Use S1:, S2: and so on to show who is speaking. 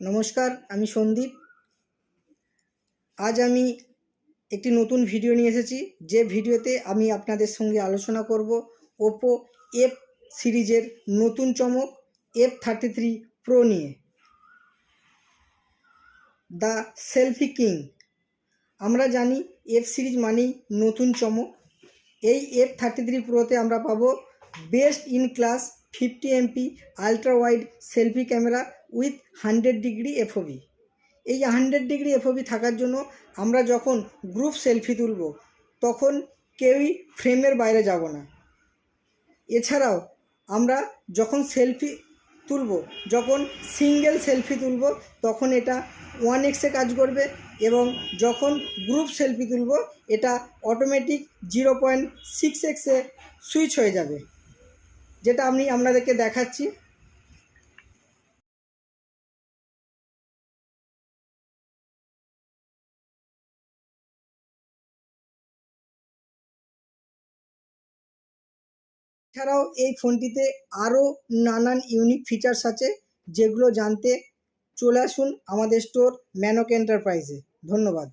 S1: নমস্কার, আমি সন্দীপ। আজ আমি একটি নতুন ভিডিও নিয়ে এসেছি, যে ভিডিওতে আমি আপনাদের সঙ্গে আলোচনা করব ওপো এফ সিরিজের নতুন চমক F33 প্রো নিয়ে। The selfie king. আমরা জানি এফ সিরিজ মানেই নতুন চমক। এই F33 প্রোতে আমরা পাবো best in class 50 MP ultra wide selfie camera with 100 degree FOV। এই 100 ডিগ্রি FOV থাকার জন্য আমরা যখন গ্রুপ সেলফি তুলব তখন কেউই ফ্রেমের বাইরে যাব না। এছাড়াও আমরা যখন সেলফি তুলব, যখন সিঙ্গেল সেলফি তুলব তখন এটা 1x কাজ করবে, এবং যখন গ্রুপ সেলফি তুলব এটা অটোমেটিক 0.6x সুইচ হয়ে যাবে, যেটা আমি আপনাদেরকে দেখাচ্ছি। এছাড়াও এই ফোনটিতে আরও নানান ইউনিক ফিচার্স আছে, যেগুলো জানতে চলে আসুন আমাদের স্টোর ম্যানক এন্টারপ্রাইজে। ধন্যবাদ।